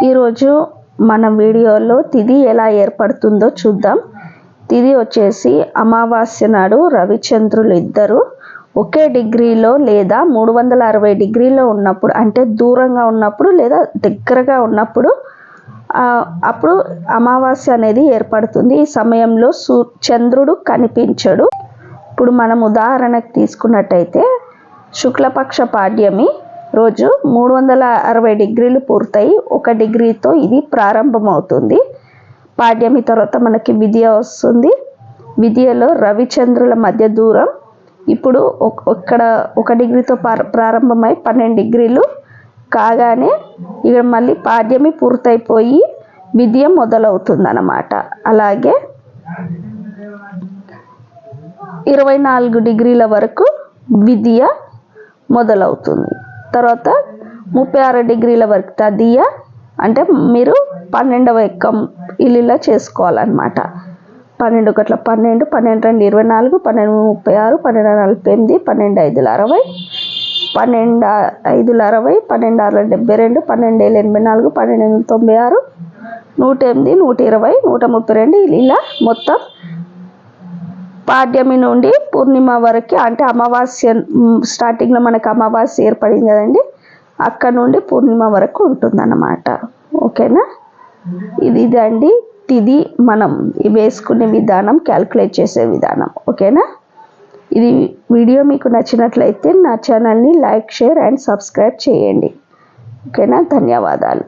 ఈరోజు మన వీడియోలో తిథి ఎలా ఏర్పడుతుందో చూద్దాం. తిథి వచ్చేసి అమావాస్య నాడు రవిచంద్రులు ఇద్దరు ఒకే డిగ్రీలో లేదా 360 డిగ్రీలో ఉన్నప్పుడు, అంటే దూరంగా ఉన్నప్పుడు లేదా దగ్గరగా ఉన్నప్పుడు అప్పుడు అమావాస్య అనేది ఏర్పడుతుంది. ఈ సమయంలో చంద్రుడు కనిపించడు. ఇప్పుడు మనం ఉదాహరణకు తీసుకున్నట్టయితే శుక్లపక్ష పాడ్యమి రోజు 360 డిగ్రీలు పూర్తయి 1 డిగ్రీతో ఇది ప్రారంభమవుతుంది. పాడ్యమి తర్వాత మనకి విద్య వస్తుంది. విద్యలో రవిచంద్రుల మధ్య దూరం ఇప్పుడు ఇక్కడ 1 డిగ్రీతో ప్రారంభమై 12 డిగ్రీలు కాగానే ఇక మళ్ళీ పాడ్యమి పూర్తయిపోయి విద్య మొదలవుతుంది అన్నమాట. అలాగే 24 డిగ్రీల వరకు విద్య మొదలవుతుంది. తర్వాత 36 డిగ్రీల వరకు తదియ, అంటే మీరు 12వ ఎక్కం ఇలా చేసుకోవాలన్నమాట. 12 గట్ల 12, 12 2 24, 12 36, 12 48, 12 5 60, 12 5 60, 12 6 72, 12 7 84, 12 96, 108, 120, 132 ఇలా మొత్తం పాడ్యమి నుండి పూర్ణిమ వరకు, అంటే అమావాస్య స్టార్టింగ్లో మనకు అమావాస్య ఏర్పడింది కదండి, అక్కడ నుండి పూర్ణిమ వరకు ఉంటుందన్నమాట. ఓకేనా? ఇదండి తిథి మనం వేసుకునే విధానం, క్యాల్కులేట్ చేసే విధానం. ఓకేనా? ఇది వీడియో మీకు నచ్చినట్లయితే నా ఛానల్ని లైక్, షేర్ అండ్ సబ్స్క్రైబ్ చేయండి. ఓకేనా? ధన్యవాదాలు.